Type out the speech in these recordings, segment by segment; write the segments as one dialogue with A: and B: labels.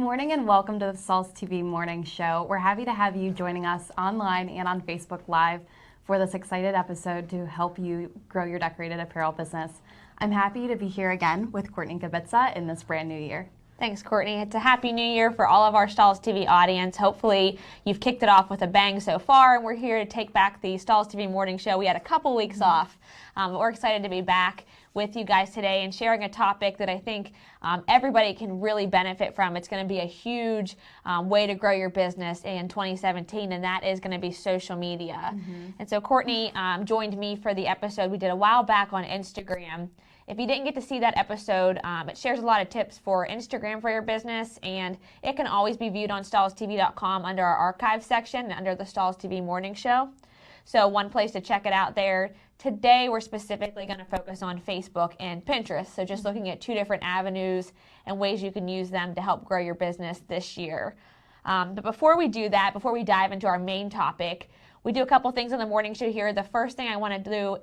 A: morning and welcome to the STV Morning Show. We're happy to have you joining us online and on Facebook Live for this excited episode to help you grow your decorated apparel business. I'm happy to be here again with Courtney Kibitza in this brand new year.
B: Thanks, Courtney. It's a happy new year for all of our Stalls TV audience. Hopefully you've kicked it off with a bang so far, and we're here to take back the Stalls TV Morning Show. We had a couple weeks off, but we're excited to be back with you guys today and sharing a topic that I think everybody can really benefit from. It's going to be a huge way to grow your business in 2017, and that is going to be social media. And so Courtney joined me for the episode we did a while back on Instagram. If you didn't get to see that episode, it shares a lot of tips for Instagram for your business, and it can always be viewed on stallstv.com under our archive section, under the Stalls TV Morning Show. So one place to check it out there. Today, we're specifically going to focus on Facebook and Pinterest. So just looking at two different avenues and ways you can use them to help grow your business this year. But before we do that, before we dive into our main topic, we do a couple things on the morning show here. The first thing I want to do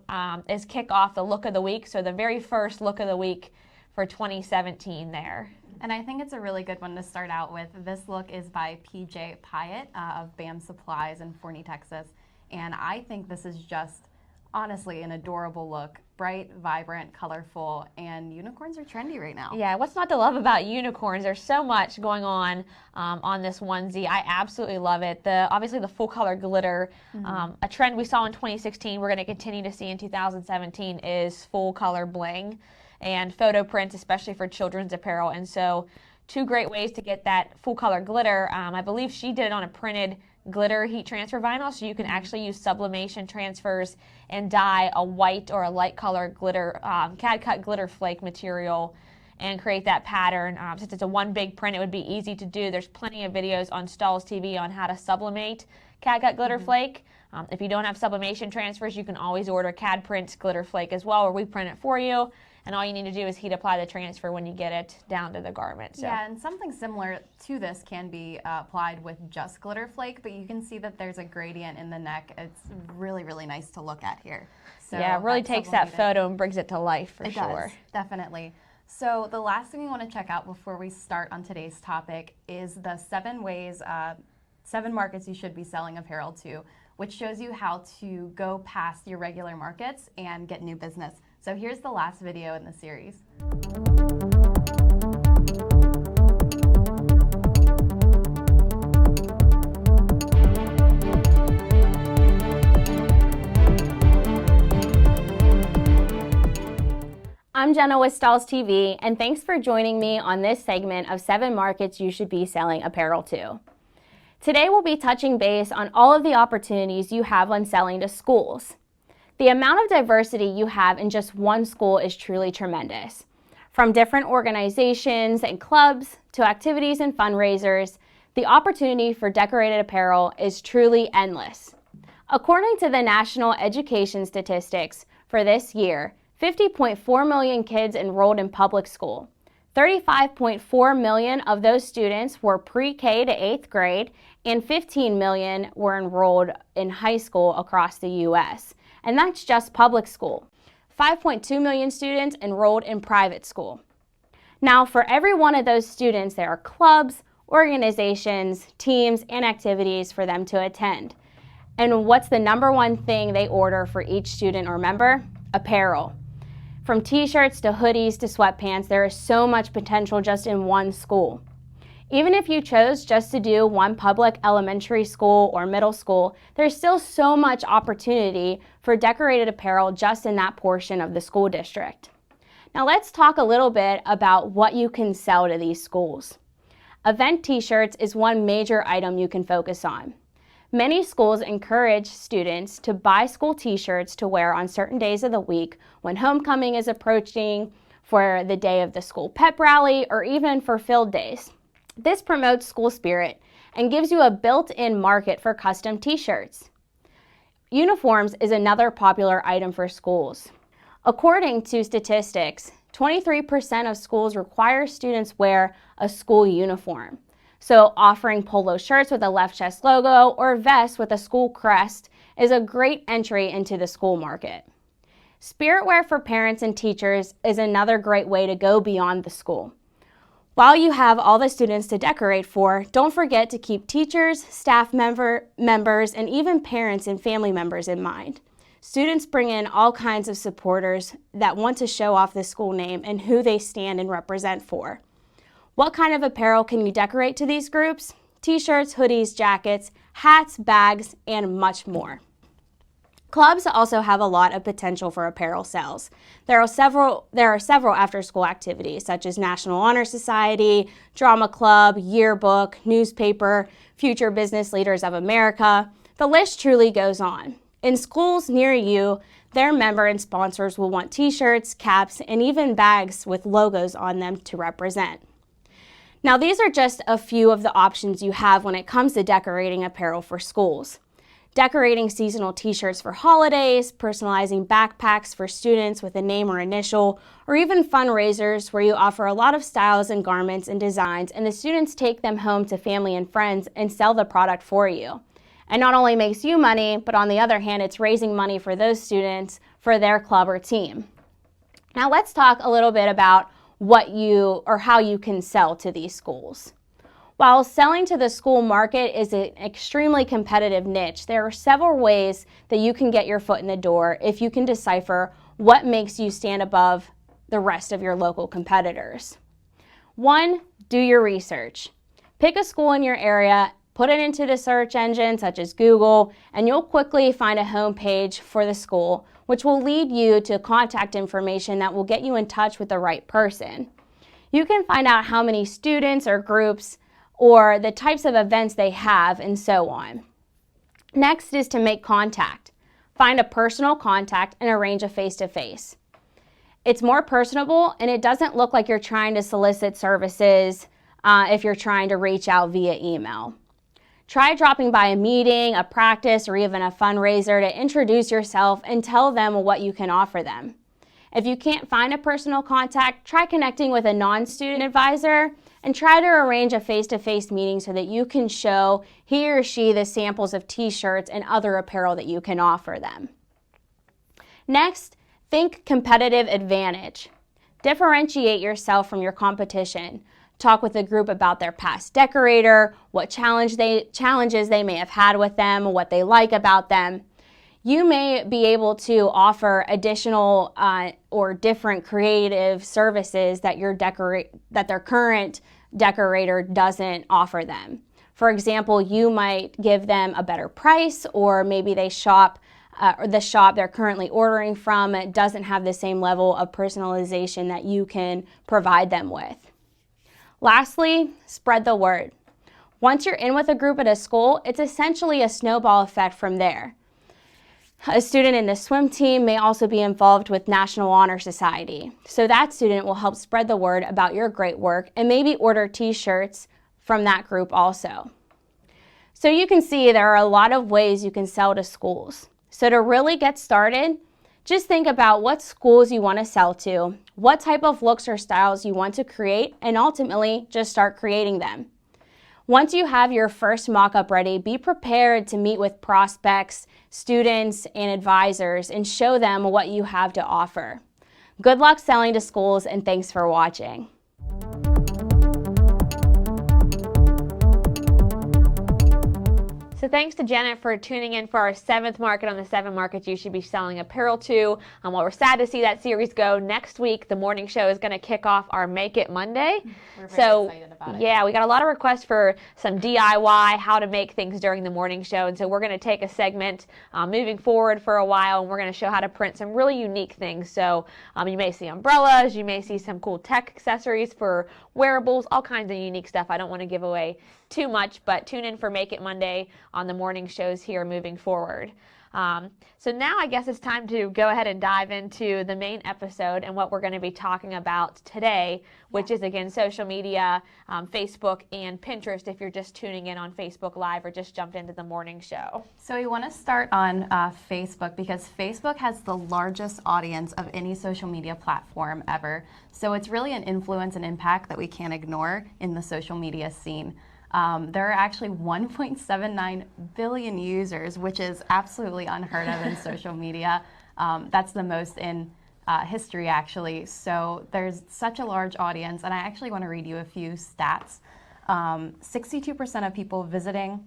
B: is kick off the look of the week. So the very first look of the week for 2017 there.
A: And I think it's a really good one to start out with. This look is by PJ Pyatt of BAM Supplies in Forney, Texas. And I think this is just, honestly, an adorable look. Bright, vibrant, colorful, and unicorns are trendy right now.
B: Yeah, what's not to love about unicorns? There's so much going on this onesie. I absolutely love it. Obviously the full color glitter, a trend we saw in 2016, we're going to continue to see in 2017 is full color bling and photo prints, especially for children's apparel. And so two great ways to get that full color glitter. I believe she did it on a printed glitter heat transfer vinyl, so you can actually use sublimation transfers and dye a white or a light color glitter, CAD-CUT glitter flake material and create that pattern. Since it's a one big print, it would be easy to do. There's plenty of videos on Stalls TV on how to sublimate CAD-CUT glitter flake. If you don't have sublimation transfers, you can always order CAD Prints glitter flake as well, or we print it for you. And all you need to do is heat apply the transfer when you get it down to the garment. So.
A: Yeah, and something similar to this can be applied with just glitter flake, but you can see that there's a gradient in the neck. It's really, really nice to look at here. So
B: yeah, it really takes that photo and brings it to life for sure.
A: It does, definitely. So the last thing we want to check out before we start on today's topic is the 7 markets you should be selling apparel to, which shows you how to go past your regular markets and get new business. So here's the last video in the series.
C: I'm Jenna with Stalls TV, and thanks for joining me on this segment of 7 markets you should be selling apparel to. Today we'll be touching base on all of the opportunities you have when selling to schools. The amount of diversity you have in just one school is truly tremendous. From different organizations and clubs to activities and fundraisers, the opportunity for decorated apparel is truly endless. According to the National Education Statistics for this year, 50.4 million kids enrolled in public school. 35.4 million of those students were pre-K to 8th grade, and 15 million were enrolled in high school across the U.S., and that's just public school. 5.2 million students enrolled in private school. Now, for every one of those students, there are clubs, organizations, teams, and activities for them to attend. And what's the number one thing they order for each student or member? Apparel. From t-shirts to hoodies to sweatpants, there is so much potential just in one school. Even if you chose just to do one public elementary school or middle school, there's still so much opportunity for decorated apparel just in that portion of the school district. Now let's talk a little bit about what you can sell to these schools. Event t-shirts is one major item you can focus on. Many schools encourage students to buy school t-shirts to wear on certain days of the week when homecoming is approaching, for the day of the school pep rally, or even for field days. This promotes school spirit and gives you a built-in market for custom t-shirts. Uniforms is another popular item for schools. According to statistics, 23% of schools require students wear a school uniform. So offering polo shirts with a left chest logo or vests with a school crest is a great entry into the school market. Spirit wear for parents and teachers is another great way to go beyond the school. While you have all the students to decorate for, don't forget to keep teachers, staff members, and even parents and family members in mind. Students bring in all kinds of supporters that want to show off the school name and who they stand and represent for. What kind of apparel can you decorate to these groups? T-shirts, hoodies, jackets, hats, bags, and much more. Clubs also have a lot of potential for apparel sales. There are several after-school activities such as National Honor Society, Drama Club, Yearbook, Newspaper, Future Business Leaders of America. The list truly goes on. In schools near you, their member and sponsors will want t-shirts, caps, and even bags with logos on them to represent. Now, these are just a few of the options you have when it comes to decorating apparel for schools. Decorating seasonal t-shirts for holidays, personalizing backpacks for students with a name or initial, or even fundraisers where you offer a lot of styles and garments and designs and the students take them home to family and friends and sell the product for you. And not only makes you money, but on the other hand, it's raising money for those students for their club or team. Now let's talk a little bit about how you can sell to these schools. While selling to the school market is an extremely competitive niche, there are several ways that you can get your foot in the door if you can decipher what makes you stand above the rest of your local competitors. 1, do your research. Pick a school in your area, put it into the search engine such as Google, and you'll quickly find a homepage for the school, which will lead you to contact information that will get you in touch with the right person. You can find out how many students or groups or the types of events they have, and so on. Next is to make contact. Find a personal contact and arrange a face-to-face. It's more personable and it doesn't look like you're trying to solicit services if you're trying to reach out via email. Try dropping by a meeting, a practice, or even a fundraiser to introduce yourself and tell them what you can offer them. If you can't find a personal contact, try connecting with a non-student advisor and try to arrange a face-to-face meeting so that you can show he or she the samples of t-shirts and other apparel that you can offer them. Next, think competitive advantage. Differentiate yourself from your competition. Talk with the group about their past decorator, what challenges they may have had with them, what they like about them. You may be able to offer additional or different creative services that their current decorator doesn't offer them. For example, you might give them a better price, or maybe the shop they're currently ordering from doesn't have the same level of personalization that you can provide them with. Lastly, spread the word. Once you're in with a group at a school, it's essentially a snowball effect from there. A student in the swim team may also be involved with National Honor Society. So that student will help spread the word about your great work and maybe order t-shirts from that group also. So you can see there are a lot of ways you can sell to schools. So to really get started, just think about what schools you want to sell to, what type of looks or styles you want to create, and ultimately just start creating them. Once you have your first mock-up ready, be prepared to meet with prospects, students, and advisors and show them what you have to offer. Good luck selling to schools, and thanks for watching.
B: So thanks to Janet for tuning in for our 7th market on the 7 markets you should be selling apparel to. While we're sad to see that series go, next week the morning show is going to kick off our Make It Monday.
A: We're very excited about it.
B: Yeah, we got a lot of requests for some DIY, how to make things during the morning show. And so we're going to take a segment moving forward for a while, and we're going to show how to print some really unique things. So you may see umbrellas, you may see some cool tech accessories for wearables, all kinds of unique stuff. I don't want to give away too much, but tune in for Make It Monday on the morning shows here moving forward. So now I guess it's time to go ahead and dive into the main episode and what we're going to be talking about today, which is again social media, Facebook and Pinterest if you're just tuning in on Facebook Live or just jumped into the morning show.
A: So we want to start on Facebook because Facebook has the largest audience of any social media platform ever. So it's really an influence and impact that we can't ignore in the social media scene. There are actually 1.79 billion users, which is absolutely unheard of in social media. That's the most in history actually. So there's such a large audience, and I actually want to read you a few stats. 62% of people visiting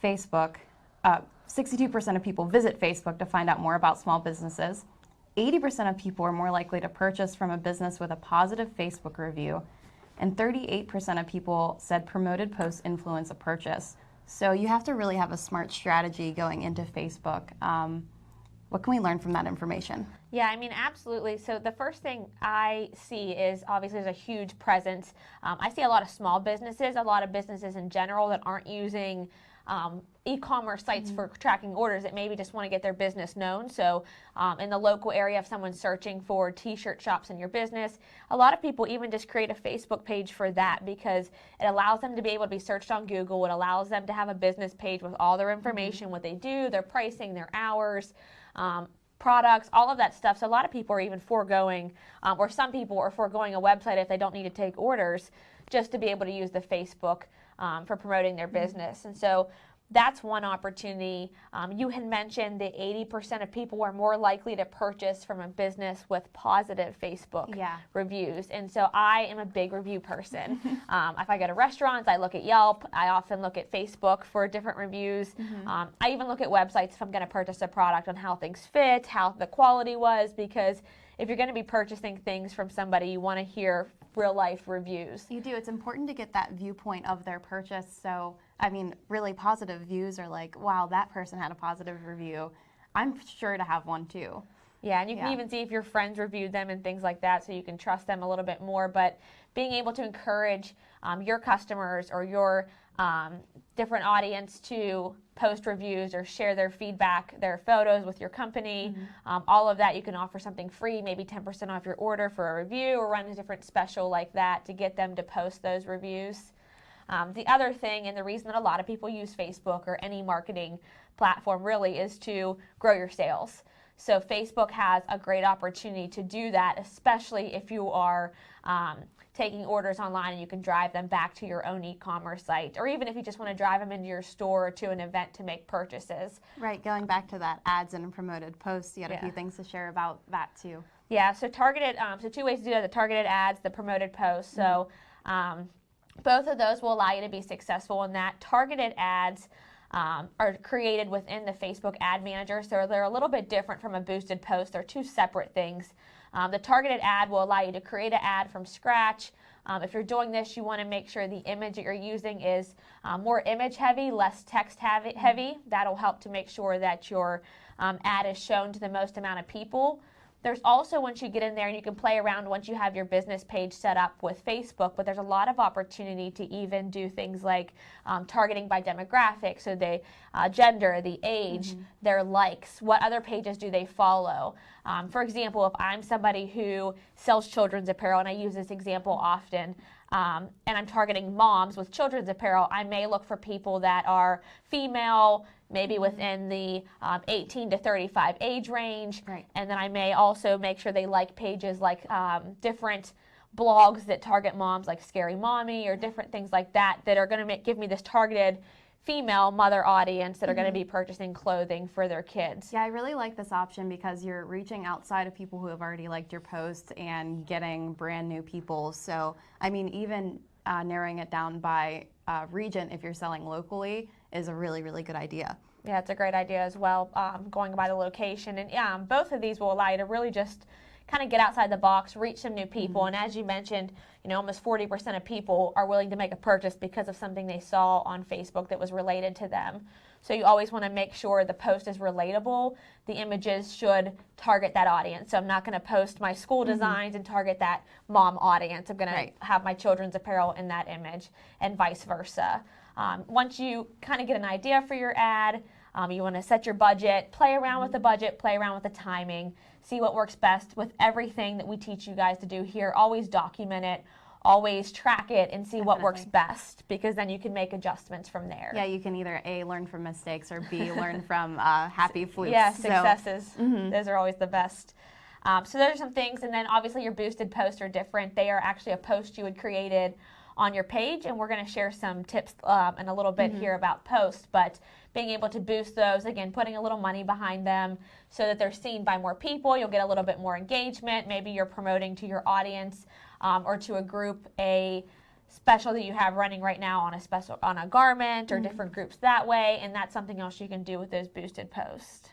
A: Facebook, 62% of people visit Facebook to find out more about small businesses. 80% of people are more likely to purchase from a business with a positive Facebook review. And 38% of people said promoted posts influence a purchase. So you have to really have a smart strategy going into Facebook. What can we learn from that information?
B: Yeah, I mean, absolutely. So the first thing I see is obviously there's a huge presence. I see a lot of small businesses, a lot of businesses in general that aren't using e-commerce sites for tracking orders, that maybe just want to get their business known. So in the local area, if someone's searching for t-shirt shops in your business, a lot of people even just create a Facebook page for that, because it allows them to be able to be searched on Google. It allows them to have a business page with all their information, what they do, their pricing, their hours, products, all of that stuff. So a lot of people are even foregoing, or some people are foregoing a website if they don't need to take orders, just to be able to use the Facebook for promoting their business. And so that's one opportunity. You had mentioned that 80% of people are more likely to purchase from a business with positive Facebook reviews. And so I am a big review person. If I go to restaurants, I look at Yelp. I often look at Facebook for different reviews. I even look at websites if I'm going to purchase a product, on how things fit, how the quality was, because if you're going to be purchasing things from somebody, you want to hear real life reviews.
A: You do. It's important to get that viewpoint of their purchase. So, I mean, really positive views are like, wow, that person had a positive review. I'm sure to have one too.
B: Yeah, and you can even see if your friends reviewed them and things like that, so you can trust them a little bit more. But being able to encourage your customers or your different audience to post reviews or share their feedback, their photos with your company, all of that, you can offer something free, maybe 10% off your order for a review, or run a different special like that to get them to post those reviews. The other thing, and the reason that a lot of people use Facebook or any marketing platform really, is to grow your sales. So Facebook has a great opportunity to do that, especially if you are taking orders online and you can drive them back to your own e-commerce site, or even if you just want to drive them into your store or to an event to make purchases.
A: Right, going back to that ads and promoted posts, you had a few things to share about that too.
B: Yeah, so targeted, so two ways to do that: the targeted ads, the promoted posts. So both of those will allow you to be successful in that. Targeted ads are created within the Facebook Ad Manager, so they're a little bit different from a boosted post. They're two separate things. The targeted ad will allow you to create an ad from scratch. If you're doing this, you want to make sure the image that you're using is more image heavy, less text heavy. That'll help to make sure that your ad is shown to the most amount of people. There's also, once you get in there, and you can play around once you have your business page set up with Facebook, but there's a lot of opportunity to even do things like targeting by demographic, so the gender, the age, their likes, what other pages do they follow. For example, if I'm somebody who sells children's apparel, and I use this example often, and I'm targeting moms with children's apparel, I may look for people that are female, maybe within the 18 to 35 age range.
A: Right.
B: And then I may also make sure they like pages like different blogs that target moms, like Scary Mommy, or different things like that, that are going to give me this targeted female mother audience that are going to be purchasing clothing for their kids.
A: Yeah, I really like this option because you're reaching outside of people who have already liked your post and getting brand new people. So, I mean, even narrowing it down by region, if you're selling locally, is a really, really good idea.
B: Yeah, it's a great idea as well, going by the location. And both of these will allow you to really just kind of get outside the box, reach some new people. And as you mentioned, you know, almost 40% of people are willing to make a purchase because of something they saw on Facebook that was related to them. So you always want to make sure the post is relatable. The images should target that audience. So I'm not going to post my school designs and target that mom audience. I'm going to have my children's apparel in that image, and vice versa. Once you kind of get an idea for your ad, you want to set your budget, play around with the budget, play around with the timing, see what works best. With everything that we teach you guys to do here, always document it, always track it, and see what works best, because then you can make adjustments from there.
A: Yeah, you can either A, learn from mistakes, or B, learn from happy flukes.
B: Yeah, successes. Those are always the best. So those are some things, and then obviously your boosted posts are different. They are actually a post you had created on your page, and we're going to share some tips in a little bit here about posts, but being able to boost those, again, putting a little money behind them so that they're seen by more people. You'll get a little bit more engagement. Maybe you're promoting to your audience or to a group a special that you have running right now on a garment or different groups that way, and that's something else you can do with those boosted posts.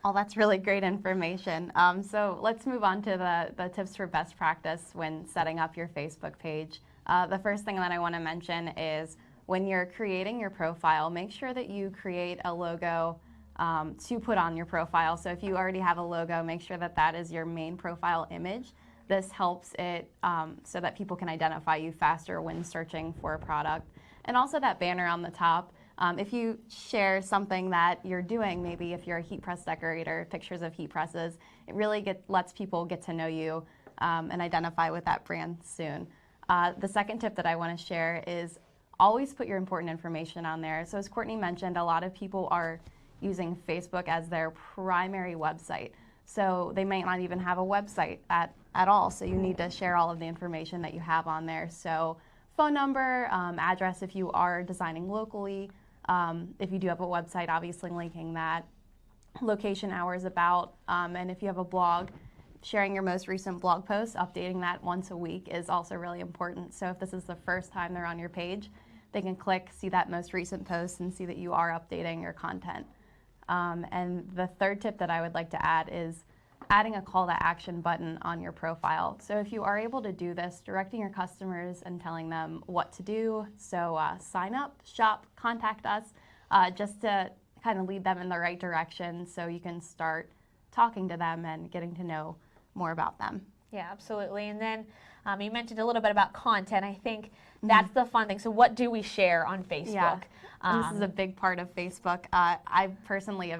A: Oh, that's really great information. So let's move on to the tips for best practice when setting up your Facebook page. The first thing that I want to mention is when you're creating your profile, make sure that you create a logo to put on your profile. So if you already have a logo, make sure that that is your main profile image. This helps it so that people can identify you faster when searching for a product. And also that banner on the top. If you share something that you're doing, maybe if you're a heat press decorator, pictures of heat presses, it really lets people get to know you and identify with that brand soon. The second tip that I want to share is always put your important information on there. So as Courtney mentioned, a lot of people are using Facebook as their primary website. So they might not even have a website at all. So you need to share all of the information that you have on there. So phone number, address if you are designing locally. If you do have a website, obviously linking that. Location, hours, about, and if you have a blog, sharing your most recent blog post, updating that once a week is also really important. So if this is the first time they're on your page, they can click, see that most recent post, and see that you are updating your content. And the third tip that I would like to add is adding a call to action button on your profile. So if you are able to do this, directing your customers and telling them what to do. So sign up, shop, contact us, just to kind of lead them in the right direction so you can start talking to them and getting to know more about them.
B: Yeah, absolutely. And then you mentioned a little bit about content. I think that's the fun thing. So what do we share on Facebook?
A: Yeah. And this is a big part of Facebook. I personally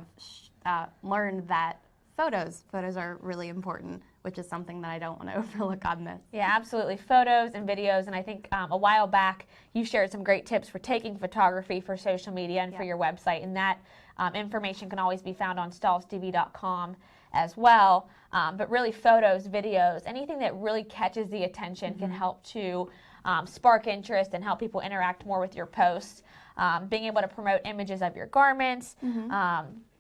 A: have learned that photos are really important, which is something that I don't want to overlook on this.
B: Yeah, absolutely. Photos and videos. And I think a while back you shared some great tips for taking photography for social media and for your website. And that information can always be found on stallstv.com as well. But really photos, videos, anything that really catches the attention can help to spark interest and help people interact more with your posts. Being able to promote images of your garments,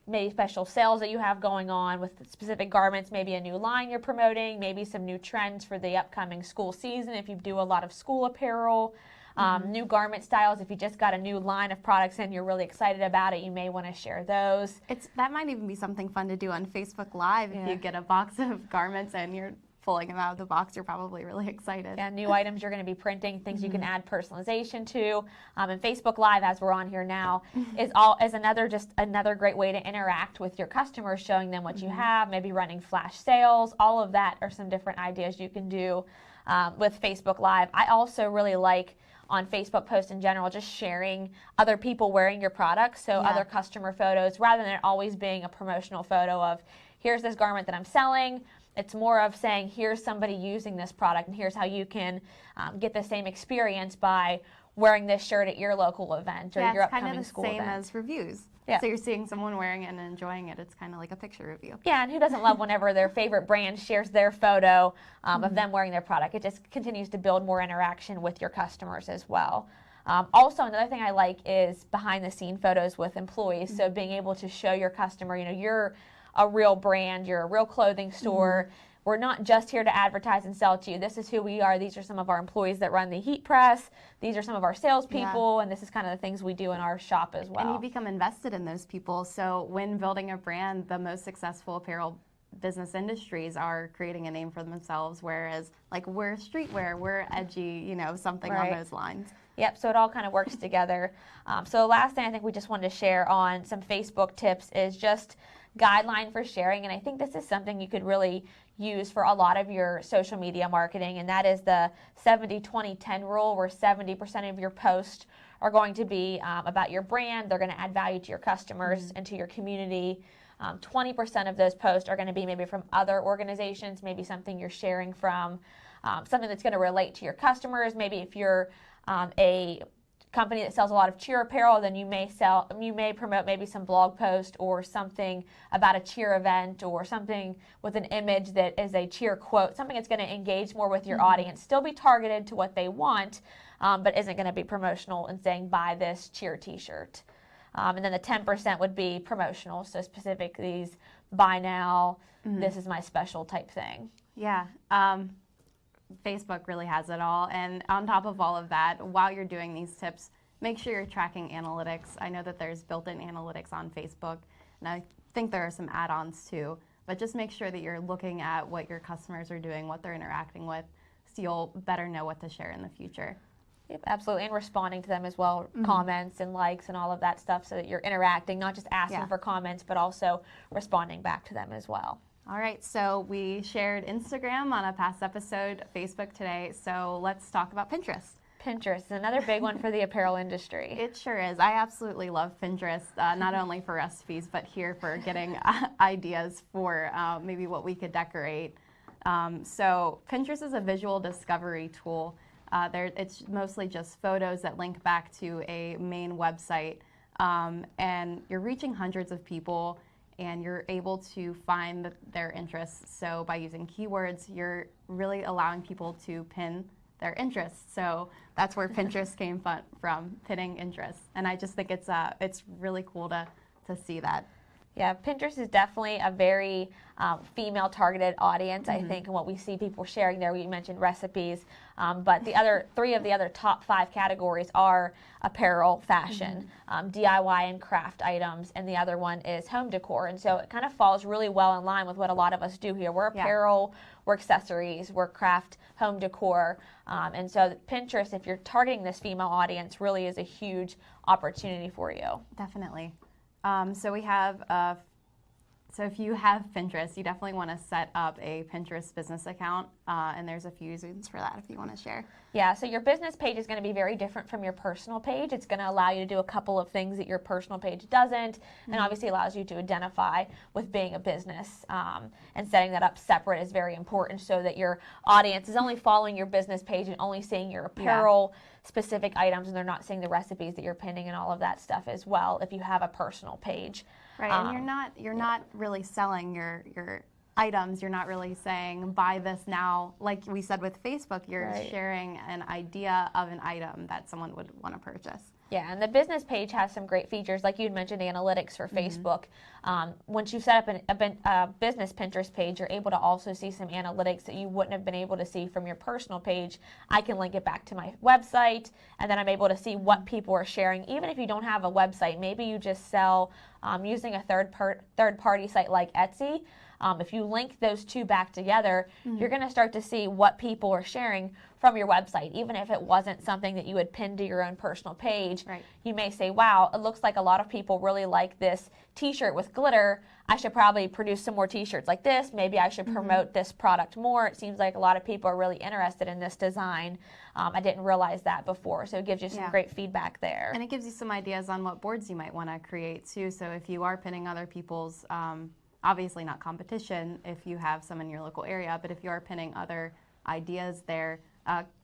B: maybe special sales that you have going on with specific garments, maybe a new line you're promoting, maybe some new trends for the upcoming school season if you do a lot of school apparel, new garment styles. If you just got a new line of products and you're really excited about it, you may want to share those.
A: That might even be something fun to do on Facebook Live. If you get a box of garments and you're pulling them out of the box, you're probably really excited.
B: Yeah, new items you're going to be printing, things you can add personalization to. And Facebook Live, as we're on here now, is another great way to interact with your customers, showing them what you have, maybe running flash sales. All of that are some different ideas you can do with Facebook Live. I also really like on Facebook posts in general, just sharing other people wearing your products, so other customer photos, rather than it always being a promotional photo of, here's this garment that I'm selling. It's more of saying, here's somebody using this product, and here's how you can get the same experience by wearing this shirt at your local event or your upcoming school event.
A: It's kind of the same as reviews.
B: Yeah.
A: So you're seeing someone wearing it and enjoying it. It's kind of like a picture review.
B: Yeah, and who doesn't love whenever their favorite brand shares their photo of them wearing their product? It just continues to build more interaction with your customers as well. Also, another thing I like is behind-the-scene photos with employees. So being able to show your customer, you're a real brand, you're a real clothing store. We're not just here to advertise and sell to you. This is who we are. These are some of our employees that run the heat press. These are some of our salespeople, and this is kind of the things we do in our shop as well.
A: And you become invested in those people. So when building a brand, the most successful apparel business industries are creating a name for themselves, whereas like we're streetwear, we're edgy, something on those lines.
B: Yep, so it all kind of works together. So the last thing I think we just wanted to share on some Facebook tips is just guideline for sharing, and I think this is something you could really use for a lot of your social media marketing, and that is the 70-20-10 rule, where 70% of your posts are going to be about your brand. They're going to add value to your customers and to your community. 20% of those posts are going to be maybe from other organizations, maybe something you're sharing from, something that's going to relate to your customers. Maybe if you're a company that sells a lot of cheer apparel, then you may promote maybe some blog post or something about a cheer event or something with an image that is a cheer quote, something that's going to engage more with your audience, still be targeted to what they want, but isn't going to be promotional and saying buy this cheer t-shirt. And then the 10% would be promotional, so specific these buy now, this is my special type thing.
A: Yeah. Facebook really has it all. And on top of all of that, while you're doing these tips, make sure you're tracking analytics. I know that there's built-in analytics on Facebook, and I think there are some add-ons too. But just make sure that you're looking at what your customers are doing, what they're interacting with, so you'll better know what to share in the future.
B: Yep, absolutely, and responding to them as well, comments and likes and all of that stuff, so that you're interacting, not just asking for comments, but also responding back to them as well.
A: All right, so we shared Instagram on a past episode, Facebook today, so let's talk about Pinterest.
B: Pinterest is another big one for the apparel industry.
A: It sure is. I absolutely love Pinterest, not only for recipes, but here for getting ideas for maybe what we could decorate. So Pinterest is a visual discovery tool. It's mostly just photos that link back to a main website, and you're reaching hundreds of people, and you're able to find their interests. So by using keywords, you're really allowing people to pin their interests. So that's where Pinterest came from, pinning interests. And I just think it's really cool to see that.
B: Yeah, Pinterest is definitely a very female-targeted audience, I think, and what we see people sharing there. We mentioned recipes, but the other three of the other top 5 categories are apparel, fashion, DIY and craft items, and the other one is home decor. And so it kind of falls really well in line with what a lot of us do here. We're apparel, we're accessories, we're craft, home decor, and so Pinterest, if you're targeting this female audience, really is a huge opportunity for you.
A: Definitely. So we have, so if you have Pinterest, you definitely want to set up a Pinterest business account, and there's a few reasons for that if you want to share.
B: Yeah, so your business page is going to be very different from your personal page. It's going to allow you to do a couple of things that your personal page doesn't, and obviously allows you to identify with being a business, and setting that up separate is very important so that your audience is only following your business page and only seeing your apparel specific items, and they're not seeing the recipes that you're pinning and all of that stuff as well if you have a personal page.
A: Right, and you're not really selling your items. You're not really saying buy this now. Like we said with Facebook, you're sharing an idea of an item that someone would want to purchase.
B: Yeah, and the business page has some great features, like you'd mentioned, analytics for Facebook. Once you set up a business Pinterest page, you're able to also see some analytics that you wouldn't have been able to see from your personal page. I can link it back to my website, and then I'm able to see what people are sharing. Even if you don't have a website, maybe you just sell using a third-party site like Etsy. If you link those two back together, you're going to start to see what people are sharing from your website. Even if it wasn't something that you had pinned to your own personal page, you may say, wow, it looks like a lot of people really like this t-shirt with glitter. I should probably produce some more t-shirts like this. Maybe I should promote this product more. It seems like a lot of people are really interested in this design. I didn't realize that before, so it gives you some great feedback there.
A: And it gives you some ideas on what boards you might want to create too. So if you are pinning other people's, obviously not competition if you have some in your local area, but if you are pinning other ideas there,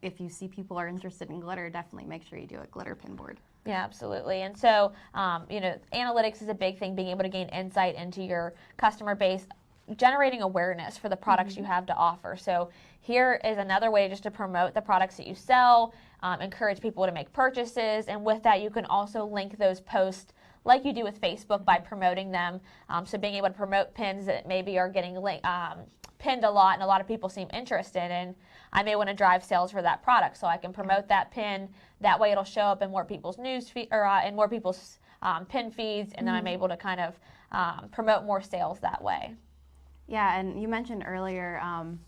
A: if you see people are interested in glitter, definitely make sure you do a glitter pin board.
B: Yeah, absolutely. And so, analytics is a big thing, being able to gain insight into your customer base, generating awareness for the products you have to offer. So here is another way just to promote the products that you sell, encourage people to make purchases, and with that you can also link those posts like you do with Facebook by promoting them. So being able to promote pins that maybe are getting pinned a lot and a lot of people seem interested in, I may want to drive sales for that product. So I can promote that pin. That way it'll show up in more people's news feed, or in more people's pin feeds, and then I'm able to kind of promote more sales that way.
A: Yeah, and you mentioned earlier,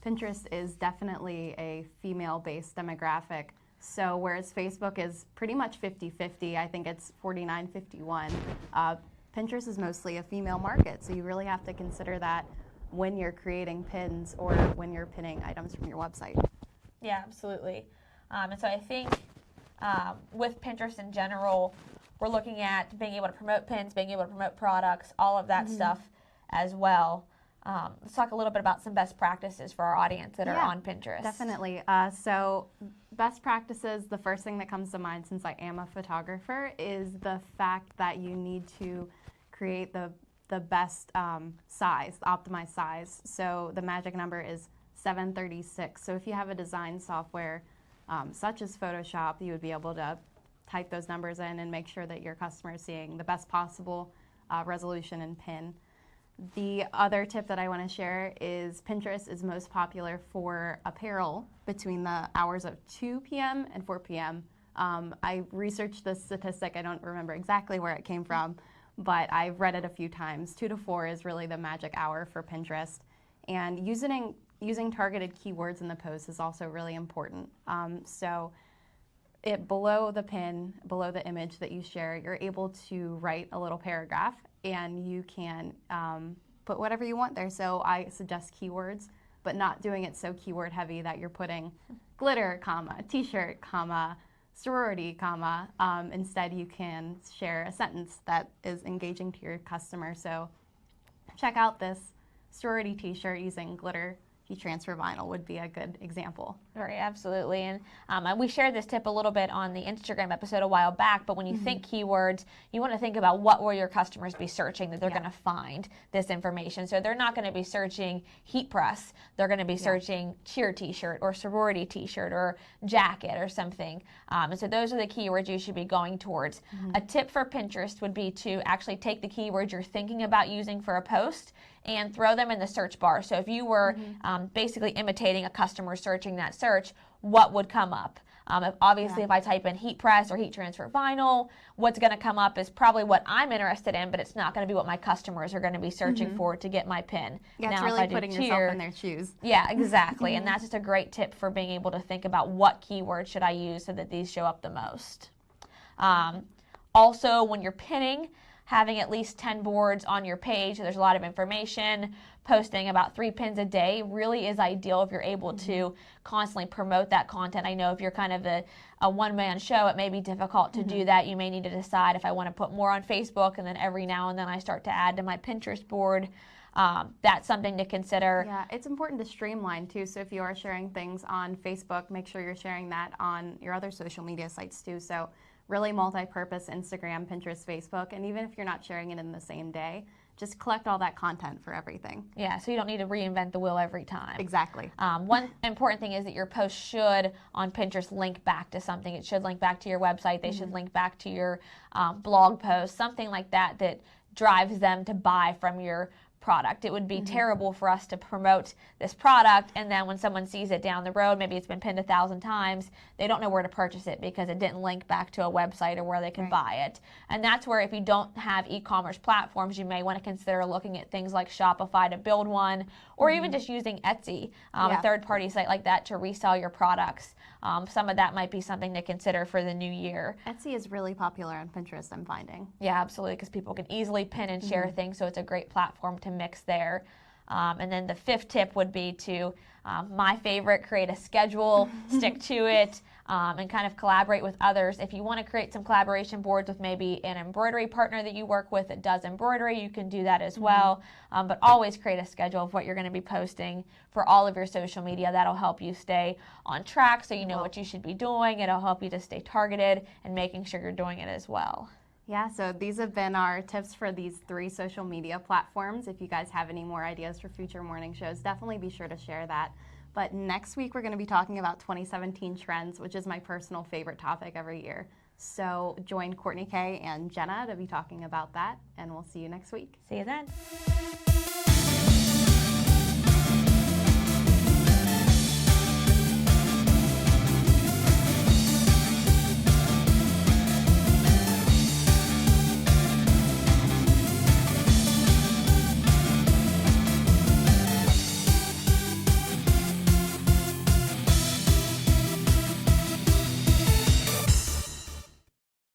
A: Pinterest is definitely a female-based demographic. So whereas Facebook is pretty much 50-50, I think it's 49-51, Pinterest is mostly a female market. So you really have to consider that when you're creating pins or when you're pinning items from your website.
B: Yeah, absolutely. And so I think with Pinterest in general, we're looking at being able to promote pins, being able to promote products, all of that stuff as well. Let's talk a little bit about some best practices for our audience that are
A: Yeah,
B: on Pinterest.
A: Definitely. So best practices, the first thing that comes to mind since I am a photographer is the fact that you need to create the best size, the optimized size. So the magic number is 736. So if you have a design software such as Photoshop, you would be able to type those numbers in and make sure that your customer is seeing the best possible resolution and pin. The other tip that I want to share is Pinterest is most popular for apparel between the hours of 2 p.m. and 4 p.m. I researched this statistic. I don't remember exactly where it came from, but I've read it a few times. 2 to 4 is really the magic hour for Pinterest. And using targeted keywords in the post is also really important. So below the pin, below the image that you share, you're able to write a little paragraph, and you can put whatever you want there. So I suggest keywords, but not doing it so keyword heavy that you're putting glitter, comma, t-shirt, comma, sorority, comma. Instead, you can share a sentence that is engaging to your customer. So check out this sorority t-shirt using glitter heat transfer vinyl would be a good example.
B: Right, absolutely. And we shared this tip a little bit on the Instagram episode a while back, but when you think keywords, you want to think about what will your customers be searching that they're going to find this information. So they're not going to be searching heat press. They're going to be searching cheer t-shirt or sorority t-shirt or jacket or something. And so those are the keywords you should be going towards. A tip for Pinterest would be to actually take the keywords you're thinking about using for a post and throw them in the search bar. So if you were basically imitating a customer searching that search, what would come up? If I type in heat press or heat transfer vinyl, what's going to come up is probably what I'm interested in, but it's not going to be what my customers are going to be searching for to get my pin.
A: Yeah,
B: now,
A: it's really putting yourself in their shoes.
B: Yeah, exactly. And that's just a great tip for being able to think about what keywords should I use so that these show up the most. Also, when you're pinning, having at least 10 boards on your page, so there's a lot of information. Posting about 3 pins a day really is ideal if you're able to constantly promote that content. I know if you're kind of a one-man show, it may be difficult to do that. You may need to decide if I want to put more on Facebook, and then every now and then I start to add to my Pinterest board. That's something to consider.
A: Yeah, it's important to streamline too. So if you are sharing things on Facebook, make sure you're sharing that on your other social media sites too. So really multi-purpose: Instagram, Pinterest, Facebook, and even if you're not sharing it in the same day, just collect all that content for everything.
B: Yeah, so you don't need to reinvent the wheel every time.
A: Exactly.
B: One important thing is that your post should, on Pinterest, link back to something. It should link back to your website. They should link back to your blog post, something like that that drives them to buy from your product. It would be terrible for us to promote this product, and then when someone sees it down the road, maybe it's been pinned 1,000 times, they don't know where to purchase it because it didn't link back to a website or where they could buy it. And that's where, if you don't have e-commerce platforms, you may want to consider looking at things like Shopify to build one, or even just using Etsy, a third-party site like that, to resell your products. Some of that might be something to consider for the new year.
A: Etsy is really popular on Pinterest, I'm finding.
B: Yeah, absolutely, because people can easily pin and share things, so it's a great platform to mix there. And then the 5th tip would be to, my favorite, create a schedule, stick to it, and kind of collaborate with others. If you want to create some collaboration boards with maybe an embroidery partner that you work with that does embroidery, you can do that as well. But always create a schedule of what you're going to be posting for all of your social media. That'll help you stay on track, so you know what you should be doing. It'll help you to stay targeted and making sure you're doing it as well.
A: Yeah, so these have been our tips for these 3 social media platforms. If you guys have any more ideas for future morning shows, definitely be sure to share that. But next week, we're going to be talking about 2017 trends, which is my personal favorite topic every year. So join Courtney Kay and Jenna to be talking about that, and we'll see you next week.
B: See you then.